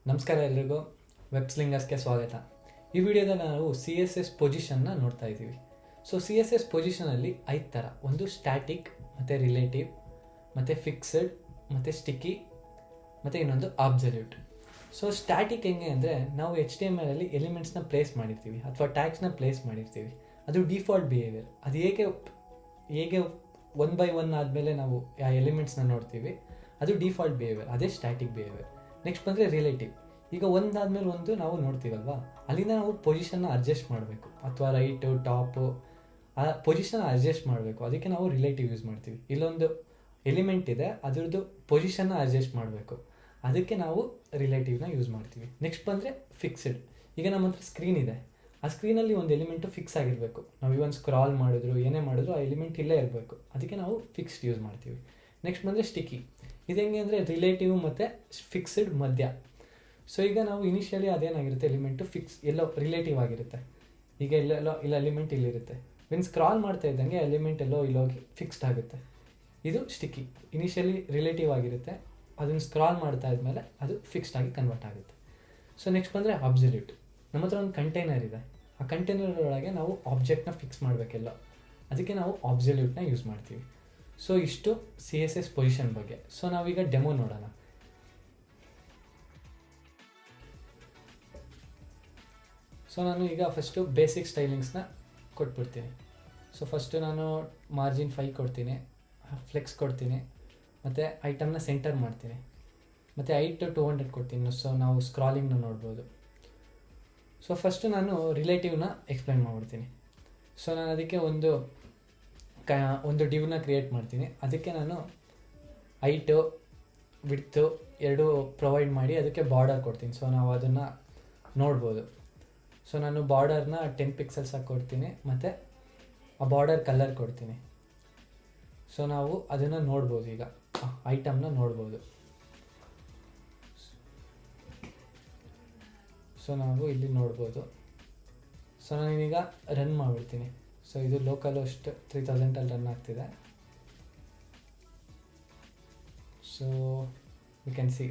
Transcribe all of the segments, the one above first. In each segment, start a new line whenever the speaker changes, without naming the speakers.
ನಮಸ್ಕಾರ ಎಲ್ರಿಗೂ, ವೆಬ್ ಸ್ಲಿಂಗರ್ಸ್ಗೆ ಸ್ವಾಗತ. ಈ ವಿಡಿಯೋದಲ್ಲಿ ನಾವು CSS ಪೊಸಿಷನ್ನ ನೋಡ್ತಾ ಇದ್ದೀವಿ. ಸೊ CSS ಪೊಸಿಷನಲ್ಲಿ 5 ಥರ, ಒಂದು ಸ್ಟ್ಯಾಟಿಕ್, ಮತ್ತು ರಿಲೇಟಿವ್, ಮತ್ತು ಫಿಕ್ಸಡ್, ಮತ್ತು ಸ್ಟಿಕ್ಕಿ, ಮತ್ತು ಇನ್ನೊಂದು ಅಬ್ಸಲ್ಯೂಟ್. ಸೊ ಸ್ಟ್ಯಾಟಿಕ್ ಹೆಂಗೆ ಅಂದರೆ, ನಾವು HTML ಅಲ್ಲಿ ಎಲಿಮೆಂಟ್ಸ್ನ ಪ್ಲೇಸ್ ಮಾಡಿರ್ತೀವಿ ಅಥವಾ ಟ್ಯಾಗ್ಸ್ನ ಪ್ಲೇಸ್ ಮಾಡಿರ್ತೀವಿ. ಅದು ಡಿಫಾಲ್ಟ್ ಬಿಹೇವಿಯರ್. ಅದು ಹೇಗೆ 1 by 1 ಆದಮೇಲೆ ನಾವು ಆ ಎಲಿಮೆಂಟ್ಸ್ನ ನೋಡ್ತೀವಿ, ಅದು ಡಿಫಾಲ್ಟ್ ಬಿಹೇವಿಯರ್, ಅದೇ ಸ್ಟ್ಯಾಟಿಕ್ ಬಿಹೇವಿಯರ್. ನೆಕ್ಸ್ಟ್ ಬಂದರೆ ರಿಲೇಟಿವ್. ಈಗ ಒಂದಾದ್ಮೇಲೆ ಒಂದು ನಾವು ನೋಡ್ತೀವಲ್ವಾ, ಅಲ್ಲಿಂದ ನಾವು ಪೊಸಿಷನ್ನ ಅಡ್ಜಸ್ಟ್ ಮಾಡಬೇಕು, ಅಥವಾ ರೈಟು ಟಾಪು ಆ ಪೊಸಿಷನ್ ಅಡ್ಜಸ್ಟ್ ಮಾಡಬೇಕು. ಅದಕ್ಕೆ ನಾವು ರಿಲೇಟಿವ್ ಯೂಸ್ ಮಾಡ್ತೀವಿ. ಇಲ್ಲೊಂದು ಎಲಿಮೆಂಟ್ ಇದೆ, ಅದರದ್ದು ಪೊಸಿಷನ್ನ ಅಡ್ಜಸ್ಟ್ ಮಾಡಬೇಕು, ಅದಕ್ಕೆ ನಾವು ರಿಲೇಟಿವ್ನ ಯೂಸ್ ಮಾಡ್ತೀವಿ. ನೆಕ್ಸ್ಟ್ ಬಂದರೆ ಫಿಕ್ಸ್ಡ್. ಈಗ ನಮ್ಮ ಹತ್ರ ಸ್ಕ್ರೀನ್ ಇದೆ, ಆ ಸ್ಕ್ರೀನಲ್ಲಿ ಒಂದು ಎಲಿಮೆಂಟು ಫಿಕ್ಸ್ ಆಗಿರಬೇಕು. ನಾವು ಇವನ್ ಸ್ಕ್ರಾಲ್ ಮಾಡಿದ್ರು ಏನೇ ಮಾಡಿದ್ರು ಆ ಎಲಿಮೆಂಟ್ ಇಲ್ಲೇ ಇರಬೇಕು, ಅದಕ್ಕೆ ನಾವು ಫಿಕ್ಸ್ಡ್ ಯೂಸ್ ಮಾಡ್ತೀವಿ. ನೆಕ್ಸ್ಟ್ ಬಂದರೆ ಸ್ಟಿಕ್ಕಿ. ಇದು ಹೆಂಗೆ ಅಂದರೆ ರಿಲೇಟಿವ್ ಮತ್ತು ಫಿಕ್ಸ್ಡ್ ಮಧ್ಯ. ಸೊ ಈಗ ನಾವು ಇನಿಷಿಯಲಿ ಅದೇನಾಗಿರುತ್ತೆ, ಎಲಿಮೆಂಟು ಎಲ್ಲೋ ರಿಲೇಟಿವ್ ಆಗಿರುತ್ತೆ. ಈಗ ಇಲ್ಲ ಎಲಿಮೆಂಟ್ ಇಲ್ಲಿರುತ್ತೆ, ಸ್ಕ್ರಾಲ್ ಮಾಡ್ತಾ ಇದ್ದಂಗೆ ಎಲಿಮೆಂಟ್ ಇಲ್ಲೋಗಿ ಫಿಕ್ಸ್ಡ್ ಆಗುತ್ತೆ. ಇದು ಸ್ಟಿಕ್ಕಿ. ಇನಿಷಿಯಲಿ ರಿಲೇಟಿವ್ ಆಗಿರುತ್ತೆ, ಅದನ್ನು ಸ್ಕ್ರಾಲ್ ಮಾಡ್ತಾ ಇದ್ಮೇಲೆ ಅದು ಫಿಕ್ಸ್ಡ್ ಆಗಿ ಕನ್ವರ್ಟ್ ಆಗುತ್ತೆ. ಸೊ ನೆಕ್ಸ್ಟ್ ಬಂದರೆ ಅಬ್ಸಲ್ಯೂಟ್. ನಮ್ಮ ಹತ್ರ ಒಂದು ಕಂಟೈನರ್ ಇದೆ, ಆ ಕಂಟೈನರ್ ಒಳಗೆ ನಾವು ಆಬ್ಜೆಕ್ಟ್ನ ಫಿಕ್ಸ್ ಮಾಡಬೇಕೆಲ್ಲ, ಅದಕ್ಕೆ ನಾವು ಅಬ್ಸಲ್ಯೂಟ್ನ ಯೂಸ್ ಮಾಡ್ತೀವಿ. ಸೊ ಇಷ್ಟು CSS ಪೊಸಿಷನ್ ಬಗ್ಗೆ. ಸೊ ನಾವೀಗ ಡೆಮೋ ನೋಡೋಣ. ಸೊ ನಾನು ಈಗ ಫಸ್ಟು ಬೇಸಿಕ್ ಸ್ಟೈಲಿಂಗ್ಸ್ನ ಕೊಟ್ಬಿಡ್ತೀನಿ. ಸೊ ಫಸ್ಟು ನಾನು ಮಾರ್ಜಿನ್ 5 ಕೊಡ್ತೀನಿ, ಫ್ಲೆಕ್ಸ್ ಕೊಡ್ತೀನಿ, ಮತ್ತು ಐಟಮ್ನ ಸೆಂಟರ್ ಮಾಡ್ತೀನಿ, ಮತ್ತು ಹೈಟ್ 200 ಕೊಡ್ತೀನಿ. ಸೊ ನಾವು ಸ್ಕ್ರಾಲಿಂಗ್ನ ನೋಡ್ಬೋದು. ಸೊ ಫಸ್ಟು ನಾನು ರಿಲೇಟಿವ್ನ ಎಕ್ಸ್ಪ್ಲೈನ್ ಮಾಡಿಬಿಡ್ತೀನಿ. ಸೊ ನಾನು ಅದಕ್ಕೆ ಒಂದು ಡಿವ್ನ ಕ್ರಿಯೇಟ್ ಮಾಡ್ತೀನಿ. ಅದಕ್ಕೆ ನಾನು ಹೈಟು ವಿಡ್ತು ಎರಡು ಪ್ರೊವೈಡ್ ಮಾಡಿ ಅದಕ್ಕೆ ಬಾರ್ಡರ್ ಕೊಡ್ತೀನಿ. ಸೊ ನಾವು ಅದನ್ನು ನೋಡ್ಬೋದು. ಸೊ ನಾನು ಬಾರ್ಡರ್ನ 10 ಪಿಕ್ಸೆಲ್ಸ್ ಆಗಿ ಕೊಡ್ತೀನಿ, ಮತ್ತು ಆ ಬಾರ್ಡರ್ ಕಲರ್ ಕೊಡ್ತೀನಿ. ಸೊ ನಾವು ಅದನ್ನು ನೋಡ್ಬೋದು, ಈಗ ಐಟಮ್ನ ನೋಡ್ಬೋದು. ಸೊ ನಾವು ಇಲ್ಲಿ ನೋಡ್ಬೋದು. ಸೊ ನಾನೀಗ ರನ್ ಮಾಡಿಬಿಡ್ತೀನಿ. ಸೊ ಇದು ಲೋಕಲ್ ಅಷ್ಟು 3000 ರನ್ ಆಗ್ತಿದೆ. ಸೊ ಯು ಕ್ಯಾನ್ ಸಿ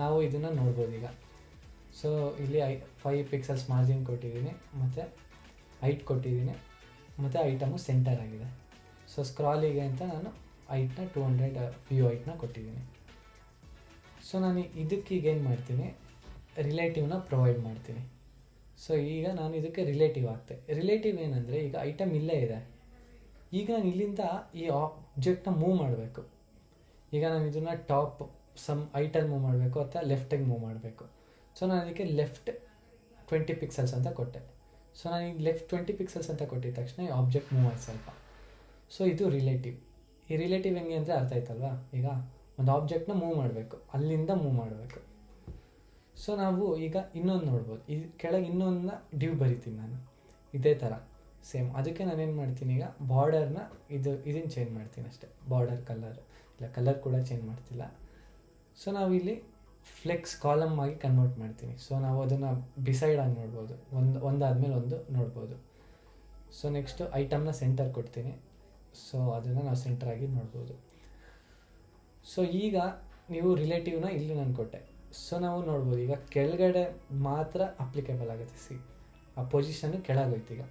ನಾವು ಇದನ್ನು ನೋಡ್ಬೋದು ಈಗ. ಸೊ ಇಲ್ಲಿ 5 ಪಿಕ್ಸೆಲ್ಸ್ ಮಾರ್ಜಿನ್ ಕೊಟ್ಟಿದ್ದೀನಿ, ಮತ್ತು ಹೈಟ್ ಕೊಟ್ಟಿದ್ದೀನಿ, ಮತ್ತು ಐಟಮು ಸೆಂಟರ್ ಆಗಿದೆ. ಸೊ ಸ್ಕ್ರಾಲಿಗೆ ಅಂತ ನಾನು ಹೈಟ್ನ 200 ವ್ಯೂ ಹೈಟ್ನ ಕೊಟ್ಟಿದ್ದೀನಿ. ಸೊ ನಾನು ಇದಕ್ಕೀಗೇನು ಮಾಡ್ತೀನಿ, ರಿಲೇಟಿವ್ನ ಪ್ರೊವೈಡ್ ಮಾಡ್ತೀನಿ. ಸೊ ಈಗ ನಾನು ಇದಕ್ಕೆ ರಿಲೇಟಿವ್ ಆಗ್ತೆ. ರಿಲೇಟಿವ್ ಏನಂದರೆ, ಈಗ ಐಟಮ್ ಇಲ್ಲೇ ಇದೆ, ಈಗ ನಾನು ಇಲ್ಲಿಂದ ಈ ಆಬ್ಜೆಕ್ಟ್ನ ಮೂವ್ ಮಾಡಬೇಕು. ಈಗ ನಾನು ಇದನ್ನು ಟಾಪ್ ಹೈಟಲ್ಲಿ ಮೂವ್ ಮಾಡಬೇಕು ಅಥವಾ ಲೆಫ್ಟಿಗೆ ಮೂವ್ ಮಾಡಬೇಕು. ಸೊ ನಾನು ಅದಕ್ಕೆ ಲೆಫ್ಟ್ 20 ಪಿಕ್ಸೆಲ್ಸ್ ಅಂತ ಕೊಟ್ಟೆ. ಸೊ ನಾನು ಈಗ ಲೆಫ್ಟ್ 20 ಪಿಕ್ಸೆಲ್ಸ್ ಅಂತ ಕೊಟ್ಟಿದ ತಕ್ಷಣ ಈ ಆಬ್ಜೆಕ್ಟ್ ಮೂವ್ ಆಯ್ತು ಸ್ವಲ್ಪ. ಸೊ ಇದು ರಿಲೇಟಿವ್. ಈ ರಿಲೇಟಿವ್ ಹೆಂಗೆ ಅಂದರೆ ಅರ್ಥ ಆಯ್ತಲ್ವಾ? ಈಗ ಒಂದು ಆಬ್ಜೆಕ್ಟ್ನ ಮೂವ್ ಮಾಡಬೇಕು, ಅಲ್ಲಿಂದ ಮೂವ್ ಮಾಡಬೇಕು. ಸೊ ನಾವು ಈಗ ಇನ್ನೊಂದು ನೋಡ್ಬೋದು, ಇದು ಕೆಳಗೆ ಇನ್ನೊಂದನ್ನ ಡಿವ್ ಬರಿತೀನಿ ನಾನು ಇದೇ ಥರ ಸೇಮ್. ಅದಕ್ಕೆ ನಾನೇನು ಮಾಡ್ತೀನಿ, ಈಗ ಬಾರ್ಡರ್ನ ಇದನ್ನು ಚೇಂಜ್ ಮಾಡ್ತೀನಿ ಅಷ್ಟೇ. ಬಾರ್ಡರ್ ಕಲರ್ ಕೂಡ ಚೇಂಜ್ ಮಾಡ್ತಿಲ್ಲ. ಸೊ ನಾವಿಲ್ಲಿ ಫ್ಲೆಕ್ಸ್ ಕಾಲಮ್ ಆಗಿ ಕನ್ವರ್ಟ್ ಮಾಡ್ತೀನಿ. ಸೊ ನಾವು ಅದನ್ನು ಬಿಸೈಡ್ ಆಗಿ ನೋಡ್ಬೋದು, ಒಂದಾದ್ಮೇಲೆ ಒಂದು ನೋಡ್ಬೋದು. ಸೊ ನೆಕ್ಸ್ಟು ಐಟಮ್ನ ಸೆಂಟರ್ ಕೊಡ್ತೀನಿ. ಸೊ ಅದನ್ನು ನಾವು ಸೆಂಟ್ರಾಗಿ ನೋಡ್ಬೋದು. ಸೊ ಈಗ ನೀವು ರಿಲೇಟಿವ್ನ ಇಲ್ಲಿ ನಾನು ಕೊಟ್ಟೆ. ಸೊ ನಾವು ನೋಡ್ಬೋದು, ಈಗ ಕೆಳಗಡೆ ಮಾತ್ರ ಅಪ್ಲಿಕೇಬಲ್ ಆಗುತ್ತೆ. ಆ ಪೊಸಿಷನ್ನು ಕೆಳಗೋಯ್ತು ಈಗ.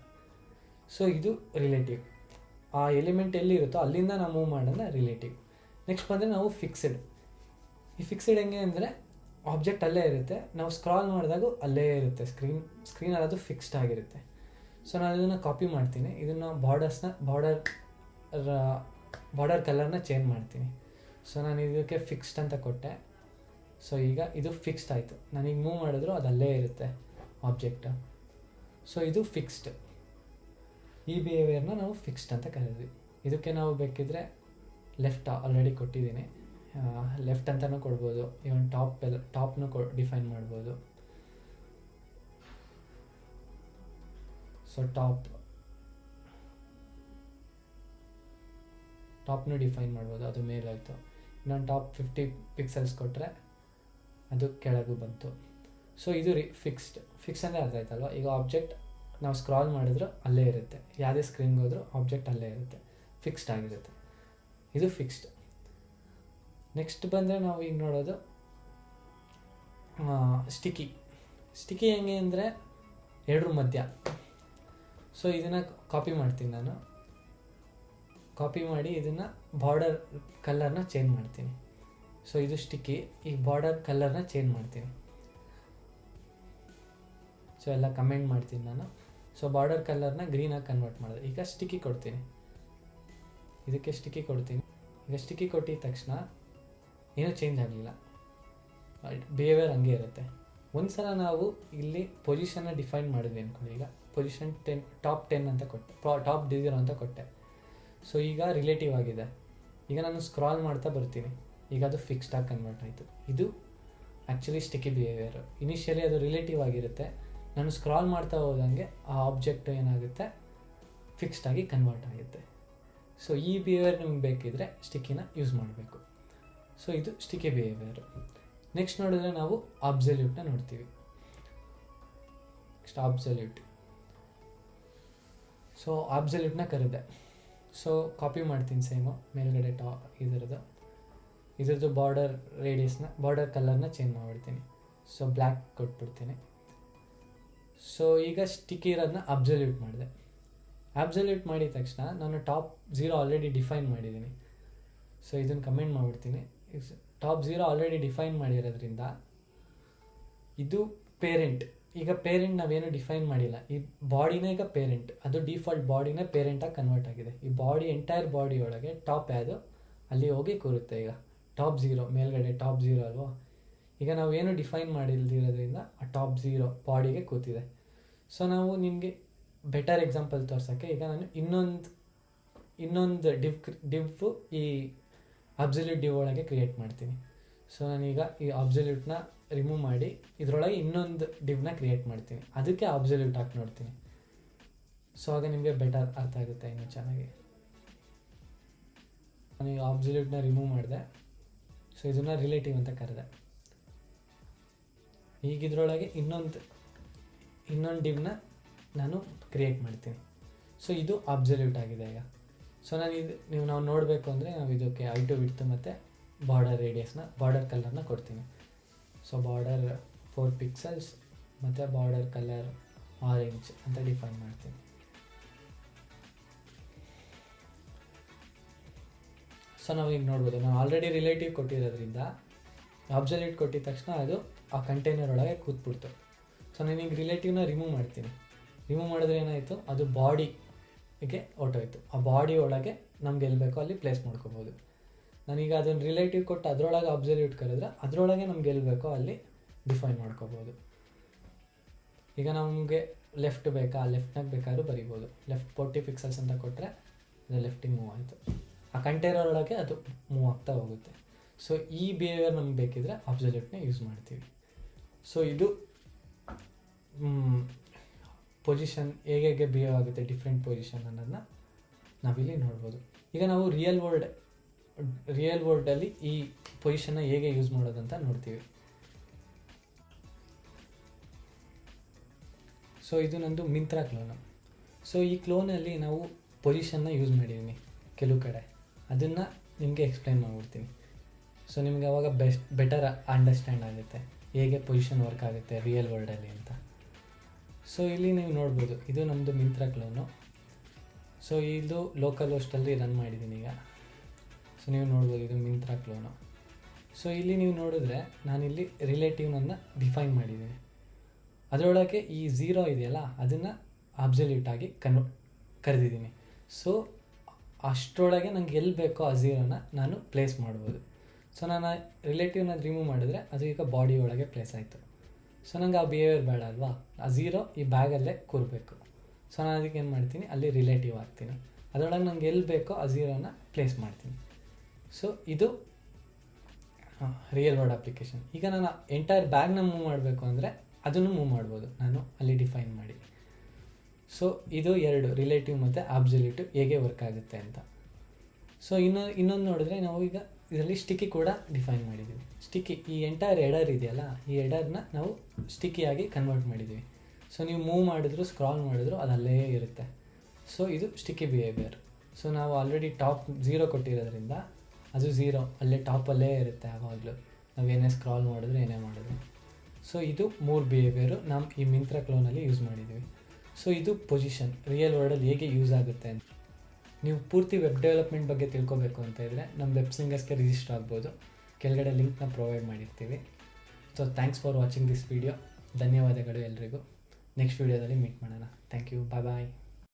ಸೊ ಇದು ರಿಲೇಟಿವ್. ಆ ಎಲಿಮೆಂಟ್ ಎಲ್ಲಿರುತ್ತೋ ಅಲ್ಲಿಂದ ನಾವು ಮೂವ್ ಮಾಡೋಣ ರಿಲೇಟಿವ್. ನೆಕ್ಸ್ಟ್ ಬಂದರೆ ನಾವು ಫಿಕ್ಸೆಡ್. ಈ ಫಿಕ್ಸೆಡ್ ಹೆಂಗೆ ಅಂದರೆ, ಆಬ್ಜೆಕ್ಟ್ ಅಲ್ಲೇ ಇರುತ್ತೆ, ನಾವು ಸ್ಕ್ರಾಲ್ ಮಾಡಿದಾಗ ಅಲ್ಲೇ ಇರುತ್ತೆ, ಸ್ಕ್ರೀನಲ್ಲಿ ಅದು ಫಿಕ್ಸ್ಡ್ ಆಗಿರುತ್ತೆ. ಸೊ ನಾನು ಇದನ್ನು ಕಾಪಿ ಮಾಡ್ತೀನಿ, ಇದನ್ನು ಬಾರ್ಡರ್ ಕಲರ್ನ ಚೇಂಜ್ ಮಾಡ್ತೀನಿ. ಸೊ ನಾನು ಇದಕ್ಕೆ ಫಿಕ್ಸ್ಡ್ ಅಂತ ಕೊಟ್ಟೆ. ಸೊ ಈಗ ಇದು ಫಿಕ್ಸ್ಡ್ ಆಯಿತು. ನಾನೀಗ ಮೂವ್ ಮಾಡಿದ್ರು ಅದು ಅಲ್ಲೇ ಇರುತ್ತೆ ಆಬ್ಜೆಕ್ಟ್. ಸೊ ಇದು ಫಿಕ್ಸ್ಡ್. ಈ ಬಿಹೇವಿಯರ್ನ ನಾವು ಫಿಕ್ಸ್ಡ್ ಅಂತ ಕರೀತೀವಿ. ಇದಕ್ಕೆ ನಾವು ಬೇಕಿದ್ರೆ ಲೆಫ್ಟ್ ಆಲ್ರೆಡಿ ಕೊಟ್ಟಿದ್ದೀನಿ, ಲೆಫ್ಟ್ ಅಂತಲೂ ಕೊಡ್ಬೋದು, ಇವನ್ ಟಾಪ್ನೂ ಡಿಫೈನ್ ಮಾಡ್ಬೋದು. ಸೊ ಟಾಪ್ನೂ ಡಿಫೈನ್ ಮಾಡ್ಬೋದು, ಅದು ಮೇಲಾಯಿತು. ಇನ್ನೊಂದು ಟಾಪ್ 50 ಪಿಕ್ಸೆಲ್ಸ್ ಕೊಟ್ಟರೆ ಅದು ಕೆಳಗೂ ಬಂತು. ಸೊ ಇದು ಫಿಕ್ಸ್ ಅಂದರೆ ಅರ್ಥ ಆಯ್ತಲ್ವ? ಈಗ ಆಬ್ಜೆಕ್ಟ್ ನಾವು ಸ್ಕ್ರಾಲ್ ಮಾಡಿದ್ರು ಅಲ್ಲೇ ಇರುತ್ತೆ, ಯಾವುದೇ ಸ್ಕ್ರೀನ್ಗೆ ಹೋದರೂ ಆಬ್ಜೆಕ್ಟ್ ಅಲ್ಲೇ ಇರುತ್ತೆ, ಫಿಕ್ಸ್ಡ್ ಆಗಿರುತ್ತೆ. ಇದು ಫಿಕ್ಸ್ಡ್. ನೆಕ್ಸ್ಟ್ ಬಂದರೆ ನಾವು ಈಗ ನೋಡೋದು ಸ್ಟಿಕ್ಕಿ ಹೆಂಗೆ ಅಂದರೆ ಎರಡರ ಮಧ್ಯ. ಸೊ ಇದನ್ನು ಕಾಪಿ ಮಾಡ್ತೀನಿ ನಾನು. ಕಾಪಿ ಮಾಡಿ ಇದನ್ನು ಬಾರ್ಡರ್ ಕಲರ್ನ ಚೇಂಜ್ ಮಾಡ್ತೀನಿ. ಸೊ ಇದು ಸ್ಟಿಕ್ಕಿ, ಈ ಬಾರ್ಡರ್ ಕಲರ್ನ ಚೇಂಜ್ ಮಾಡ್ತೀನಿ. ಸೊ ಎಲ್ಲ ಕಮೆಂಟ್ ಮಾಡ್ತೀನಿ ನಾನು. ಸೊ ಬಾರ್ಡರ್ ಕಲರ್ನ ಗ್ರೀನಾಗಿ ಕನ್ವರ್ಟ್ ಮಾಡಿದೆ. ಈಗ ಸ್ಟಿಕ್ಕಿ ಕೊಡ್ತೀನಿ, ಇದಕ್ಕೆ ಸ್ಟಿಕ್ಕಿ ಕೊಡ್ತೀನಿ. ಈಗ ಸ್ಟಿಕ್ಕಿ ಕೊಟ್ಟಿದ ತಕ್ಷಣ ಏನೂ ಚೇಂಜ್ ಆಗಲಿಲ್ಲ, ಬಿಹೇವಿಯರ್ ಹಂಗೆ ಇರುತ್ತೆ. ಒಂದು ಸಲ ನಾವು ಇಲ್ಲಿ ಪೊಸಿಷನ್ನ ಡಿಫೈನ್ ಮಾಡಿದ್ವಿ ಅಂದ್ಕೊಳ್ಳಿ. ಈಗ ಪೊಸಿಷನ್ 10 ಟಾಪ್ 10 ಅಂತ ಕೊಟ್ಟೆ, ಟಾಪ್ 0 ಅಂತ ಕೊಟ್ಟೆ. ಸೊ ಈಗ ರಿಲೇಟಿವ್ ಆಗಿದೆ. ಈಗ ನಾನು ಸ್ಕ್ರಾಲ್ ಮಾಡ್ತಾ ಬರ್ತೀನಿ, ಈಗ ಅದು ಫಿಕ್ಸ್ಡಾಗಿ ಕನ್ವರ್ಟ್ ಆಯಿತು. ಇದು ಆ್ಯಕ್ಚುಲಿ ಸ್ಟಿಕ್ಕಿ ಬಿಹೇವಿಯರು. ಇನಿಷಿಯಲಿ ಅದು ರಿಲೇಟಿವ್ ಆಗಿರುತ್ತೆ, ನಾನು ಸ್ಕ್ರಾಲ್ ಮಾಡ್ತಾ ಹೋದಂಗೆ ಆ ಆಬ್ಜೆಕ್ಟ್ ಏನಾಗುತ್ತೆ, ಫಿಕ್ಸ್ಡಾಗಿ ಕನ್ವರ್ಟ್ ಆಗುತ್ತೆ. ಸೊ ಈ ಬಿಹೇವಿಯರ್ ನಿಮ್ಗೆ ಬೇಕಿದ್ರೆ ಸ್ಟಿಕ್ಕಿನ ಯೂಸ್ ಮಾಡಬೇಕು. ಸೊ ಇದು ಸ್ಟಿಕ್ಕಿ ಬಿಹೇವಿಯರು. ನೆಕ್ಸ್ಟ್ ನೋಡಿದ್ರೆ ನಾವು ಅಬ್ಸಲ್ಯೂಟ್ನ ನೋಡ್ತೀವಿ. Next absolute. ಸೊ ಅಬ್ಸಲ್ಯೂಟ್ನ ಕರೆದೆ. ಸೊ ಕಾಪಿ ಮಾಡ್ತೀನಿ ಸೇಮು, ಮೇಲ್ಗಡೆ ಇದರದ್ದು ಬಾರ್ಡರ್ ರೇಡಿಯಸ್ನ, ಬಾರ್ಡರ್ ಕಲರ್ನ ಚೇಂಜ್ ಮಾಡಿಬಿಡ್ತೀನಿ. ಸೊ ಬ್ಲ್ಯಾಕ್ ಕೊಟ್ಬಿಡ್ತೀನಿ. ಸೊ ಈಗ ಸ್ಟಿಕ್ಕಿ ಇರೋದನ್ನ ಅಬ್ಸಲ್ಯೂಟ್ ಮಾಡಿದೆ. ಅಬ್ಸಲ್ಯೂಟ್ ಮಾಡಿದ ತಕ್ಷಣ ನಾನು ಟಾಪ್ 0 ಆಲ್ರೆಡಿ ಡಿಫೈನ್ ಮಾಡಿದ್ದೀನಿ. ಸೊ ಇದನ್ನು ಕಮೆಂಟ್ ಮಾಡಿಬಿಡ್ತೀನಿ. ಟಾಪ್ 0 ಆಲ್ರೆಡಿ ಡಿಫೈನ್ ಮಾಡಿರೋದ್ರಿಂದ ಇದು ಪೇರೆಂಟ್. ಈಗ ಪೇರೆಂಟ್ ನಾವೇನು ಡಿಫೈನ್ ಮಾಡಿಲ್ಲ, ಈ ಬಾಡಿನೇ ಈಗ ಪೇರೆಂಟ್, ಅದು ಡಿಫಾಲ್ಟ್ ಬಾಡಿನೇ ಪೇರೆಂಟಾಗಿ ಕನ್ವರ್ಟ್ ಆಗಿದೆ. ಈ ಬಾಡಿ ಎಂಟೈರ್ ಬಾಡಿ ಒಳಗೆ ಟಾಪ್ ಯಾವುದು ಅಲ್ಲಿ ಹೋಗಿ ಕೂರುತ್ತೆ. ಈಗ ಟಾಪ್ 0 ಮೇಲ್ಗಡೆ ಟಾಪ್ 0 ಅಲ್ವಾ. ಈಗ ನಾವೇನು ಡಿಫೈನ್ ಮಾಡಿಲ್ದಿರೋದ್ರಿಂದ ಆ ಟಾಪ್ 0 ಬಾಡಿಗೆ ಕೂತಿದೆ. ಸೊ ನಾವು ನಿಮಗೆ ಬೆಟರ್ ಎಕ್ಸಾಂಪಲ್ ತೋರ್ಸೋಕ್ಕೆ ಈಗ ನಾನು ಇನ್ನೊಂದು ಡಿವ್ ಈ ಅಬ್ಸಲ್ಯೂಟ್ ಡಿವ್ ಒಳಗೆ ಕ್ರಿಯೇಟ್ ಮಾಡ್ತೀನಿ. ಸೊ ನಾನೀಗ ಈ ಅಬ್ಸಲ್ಯೂಟ್ನ ರಿಮೂವ್ ಮಾಡಿ ಇದರೊಳಗೆ ಇನ್ನೊಂದು ಡಿವ್ನ ಕ್ರಿಯೇಟ್ ಮಾಡ್ತೀನಿ, ಅದಕ್ಕೆ ಅಬ್ಸಲ್ಯೂಟ್ ಹಾಕಿ ನೋಡ್ತೀನಿ. ಸೊ ಆಗ ನಿಮಗೆ ಬೆಟರ್ ಅರ್ಥ ಆಗುತ್ತೆ ಇನ್ನೂ ಚೆನ್ನಾಗಿ. ನಾನೀಗ ಅಬ್ಸಲ್ಯೂಟ್ನ ರಿಮೂವ್ ಮಾಡಿದೆ. ಸೊ ಇದನ್ನು ರಿಲೇಟಿವ್ ಅಂತ ಕರೆದೆ. ಈಗ ಇದರೊಳಗೆ ಇನ್ನೊಂದು ಡಿವ್ನ ನಾನು ಕ್ರಿಯೇಟ್ ಮಾಡ್ತೀನಿ. ಸೊ ಇದು ಅಬ್ಸಲ್ಯೂಟ್ ಆಗಿದೆ ಈಗ. ಸೊ ನಾವು ನೋಡಬೇಕು ಅಂದರೆ ನಾವು ಇದಕ್ಕೆ ಐಟು ವಿಡ್ತು ಮತ್ತು ಬಾರ್ಡರ್ ರೇಡಿಯಸ್ನ, ಬಾರ್ಡರ್ ಕಲರ್ನ ಕೊಡ್ತೀನಿ. ಸೊ ಬಾರ್ಡರ್ 4 ಪಿಕ್ಸೆಲ್ಸ್ ಮತ್ತು ಬಾರ್ಡರ್ ಕಲರ್ ಆರೆಂಜ್ ಅಂತ ಡಿಫೈನ್ ಮಾಡ್ತೀನಿ. ಸೊ ನಾವು ಈಗ ನೋಡ್ಬೋದು, ನಾವು ಆಲ್ರೆಡಿ ರಿಲೇಟಿವ್ ಕೊಟ್ಟಿರೋದ್ರಿಂದ ಅಬ್ಸಲ್ಯೂಟ್ ಕೊಟ್ಟಿದ ತಕ್ಷಣ ಅದು ಆ ಕಂಟೈನರ್ ಒಳಗೆ ಕೂತ್ಬಿಡ್ತು. ಸೊ ನಾನೀಗ ರಿಲೇಟಿವ್ನ ರಿಮೂವ್ ಮಾಡ್ತೀನಿ. ರಿಮೂವ್ ಮಾಡಿದ್ರೆ ಏನಾಯಿತು, ಅದು ಬಾಡಿಗೆ ಹೊರ್ಟೋಯ್ತು. ಆ ಬಾಡಿ ಒಳಗೆ ನಮ್ಗೆ ಎಲ್ಲಿ ಬೇಕೋ ಅಲ್ಲಿ ಪ್ಲೇಸ್ ಮಾಡ್ಕೋಬೋದು. ನಾನೀಗ ಅದನ್ನು ರಿಲೇಟಿವ್ ಕೊಟ್ಟು ಅದರೊಳಗೆ ಅಬ್ಸಲ್ಯೂಟ್ ಕರೆದ್ರೆ ಅದರೊಳಗೆ ನಮ್ಗೆ ಎಲ್ಲಿ ಬೇಕೋ ಅಲ್ಲಿ ಡಿಫೈನ್ ಮಾಡ್ಕೋಬೋದು. ಈಗ ನಮಗೆ ಲೆಫ್ಟ್ ಬೇಕಾ, ಲೆಫ್ಟ್ನಾಗ ಬೇಕಾದ್ರೂ ಬರಿಬೋದು. ಲೆಫ್ಟ್ 40 ಪಿಕ್ಸೆಲ್ಸ್ ಅಂತ ಕೊಟ್ಟರೆ ಅದು ಲೆಫ್ಟಿಗೆ ಮೂವ್ ಆಯಿತು. ಆ ಕಂಟೈನರ್ ಒಳಗೆ ಅದು ಮೂವ್ ಆಗ್ತಾ ಹೋಗುತ್ತೆ. ಸೊ ಈ ಬಿಹೇವಿಯರ್ ನಮ್ಗೆ ಬೇಕಿದ್ರೆ ಅಬ್ಸಲ್ಯೂಟ್ನ ಯೂಸ್ ಮಾಡ್ತೀವಿ. ಸೊ ಇದು ಪೊಸಿಷನ್ ಹೇಗೆ ಬಿಹೇವ್ ಆಗುತ್ತೆ, ಡಿಫ್ರೆಂಟ್ ಪೊಸಿಷನ್ ಅನ್ನೋದನ್ನ ನಾವಿಲ್ಲಿ ನೋಡ್ಬೋದು. ಈಗ ನಾವು ರಿಯಲ್ ವರ್ಲ್ಡಲ್ಲಿ ಈ ಪೊಸಿಷನ್ನ ಹೇಗೆ ಯೂಸ್ ಮಾಡೋದಂತ ನೋಡ್ತೀವಿ. ಸೊ ಇದು ನಂದು ಮಿಂತ್ರಾ ಕ್ಲೋನು. ಸೊ ಈ ಕ್ಲೋನಲ್ಲಿ ನಾವು ಪೊಸಿಷನ್ನ ಯೂಸ್ ಮಾಡಿದ್ದೀನಿ ಕೆಲವು ಕಡೆ, ಅದನ್ನು ನಿಮಗೆ ಎಕ್ಸ್ಪ್ಲೈನ್ ಮಾಡಿಬಿಡ್ತೀನಿ. ಸೊ ನಿಮಗೆ ಅವಾಗ ಬೆಟರ್ ಅಂಡರ್ಸ್ಟ್ಯಾಂಡ್ ಆಗುತ್ತೆ ಹೇಗೆ ಪೊಸಿಷನ್ ವರ್ಕ್ ಆಗುತ್ತೆ ರಿಯಲ್ ವರ್ಲ್ಡಲ್ಲಿ ಅಂತ. ಸೊ ಇಲ್ಲಿ ನೀವು ನೋಡ್ಬೋದು, ಇದು ನಮ್ಮದು ಮಿಂತ್ರಾ ಕ್ಲೋನು. ಸೊ ಇದು ಲೋಕಲ್ ಹೋಸ್ಟಲ್ಲಿ ರನ್ ಮಾಡಿದ್ದೀನಿ ಈಗ. ಸೊ ನೀವು ನೋಡ್ಬೋದು, ಇದು ಮಿಂತ್ರಾ ಕ್ಲೋನು. ಸೊ ಇಲ್ಲಿ ನೀವು ನೋಡಿದ್ರೆ ನಾನಿಲ್ಲಿ ರಿಲೇಟಿವ್ನನ್ನು ಡಿಫೈನ್ ಮಾಡಿದ್ದೀನಿ. ಅದರೊಳಗೆ ಈ 0 ಇದೆಯಲ್ಲ ಅದನ್ನು ಅಬ್ಸಲ್ಯೂಟಾಗಿ ಕರೆದಿದ್ದೀನಿ. ಸೊ ಅಷ್ಟರೊಳಗೆ ನಂಗೆ ಎಲ್ಲಿ ಬೇಕೋ ಆ 0ನ ನಾನು ಪ್ಲೇಸ್ ಮಾಡ್ಬೋದು. ಸೊ ನಾನು ರಿಲೇಟಿವ್ನ ರಿಮೂವ್ ಮಾಡಿದ್ರೆ ಅದು ಈಗ ಬಾಡಿ ಒಳಗೆ ಪ್ಲೇಸ್ ಆಯಿತು. ಸೊ ನಂಗೆ ಆ ಬಿಹೇವಿಯರ್ ಬೇಡ ಅಲ್ವಾ, ಆ 0 ಈ ಬ್ಯಾಗಲ್ಲೇ ಕೂರಬೇಕು. ಸೊ ನಾನು ಅದಕ್ಕೆ ಏನು ಮಾಡ್ತೀನಿ, ಅಲ್ಲಿ ರಿಲೇಟಿವ್ ಹಾಕ್ತೀನಿ. ಅದರೊಳಗೆ ನಂಗೆ ಎಲ್ಲಿ ಬೇಕೋ ಆ 0ನ ಪ್ಲೇಸ್ ಮಾಡ್ತೀನಿ. ಸೊ ಇದು ರಿಯಲ್ ವರ್ಲ್ಡ್ ಅಪ್ಲಿಕೇಶನ್. ಈಗ ನಾನು ಎಂಟೈರ್ ಬ್ಯಾಗ್ನ ಮೂವ್ ಮಾಡಬೇಕು ಅಂದರೆ ಅದನ್ನು ಮೂವ್ ಮಾಡ್ಬೋದು ನಾನು ಅಲ್ಲಿ ಡಿಫೈನ್ ಮಾಡಿ. ಸೊ ಇದು 2 ರಿಲೇಟಿವ್ ಮತ್ತು ಅಬ್ಸಲ್ಯೂಟಿವ್ ಹೇಗೆ ವರ್ಕ್ ಆಗುತ್ತೆ ಅಂತ. ಸೊ ಇನ್ನೊಂದು ನೋಡಿದ್ರೆ ನಾವು ಈಗ ಇದರಲ್ಲಿ ಸ್ಟಿಕ್ಕಿ ಕೂಡ ಡಿಫೈನ್ ಮಾಡಿದ್ದೀವಿ. ಸ್ಟಿಕ್ಕಿ ಈ ಎಂಟೈರ್ ಎಡರ್ ಇದೆಯಲ್ಲ, ಈ ಎಡರ್ನ ನಾವು ಸ್ಟಿಕ್ಕಿಯಾಗಿ ಕನ್ವರ್ಟ್ ಮಾಡಿದ್ದೀವಿ. ಸೊ ನೀವು ಮೂವ್ ಮಾಡಿದ್ರು ಸ್ಕ್ರಾಲ್ ಮಾಡಿದ್ರು ಅದು ಅಲ್ಲೇ ಇರುತ್ತೆ. ಸೊ ಇದು ಸ್ಟಿಕ್ಕಿ ಬಿಹೇವಿಯರ್. ಸೊ ನಾವು ಆಲ್ರೆಡಿ ಟಾಪ್ 0 ಕೊಟ್ಟಿರೋದ್ರಿಂದ ಅದು 0 ಅಲ್ಲೇ ಟಾಪಲ್ಲೇ ಇರುತ್ತೆ ಯಾವಾಗಲೂ, ನಾವೇನೇ ಸ್ಕ್ರಾಲ್ ಮಾಡಿದ್ರು ಏನೇ ಮಾಡಿದ್ರು. ಸೊ ಇದು 3 ಬಿಹೇವಿಯರು ನಾವು ಈ ಮಿಂತ್ರ ಕ್ಲೋನಲ್ಲಿ ಯೂಸ್ ಮಾಡಿದ್ದೀವಿ. ಸೊ ಇದು ಪೊಸಿಷನ್ ರಿಯಲ್ ವರ್ಲ್ಡಲ್ಲಿ ಹೇಗೆ ಯೂಸ್ ಆಗುತ್ತೆ ಅಂತ. ನೀವು ಪೂರ್ತಿ ವೆಬ್ ಡೆವಲಪ್ಮೆಂಟ್ ಬಗ್ಗೆ ತಿಳ್ಕೊಬೇಕು ಅಂತ ಇದ್ದರೆ ನಮ್ಮ ವೆಬ್ ಸ್ಲಿಂಗರ್ಸ್ಗೆ ರಿಜಿಸ್ಟರ್ ಆಗ್ಬೋದು. ಕೆಳಗಡೆ ಲಿಂಕ್ನ ಪ್ರೊವೈಡ್ ಮಾಡಿರ್ತೀವಿ. So thanks for watching this video. ಧನ್ಯವಾದಗಳು ಎಲ್ರಿಗೂ. ನೆಕ್ಸ್ಟ್ ವೀಡಿಯೋದಲ್ಲಿ ಮೀಟ್ ಮಾಡೋಣ. Thank you. ಬಾಯ್.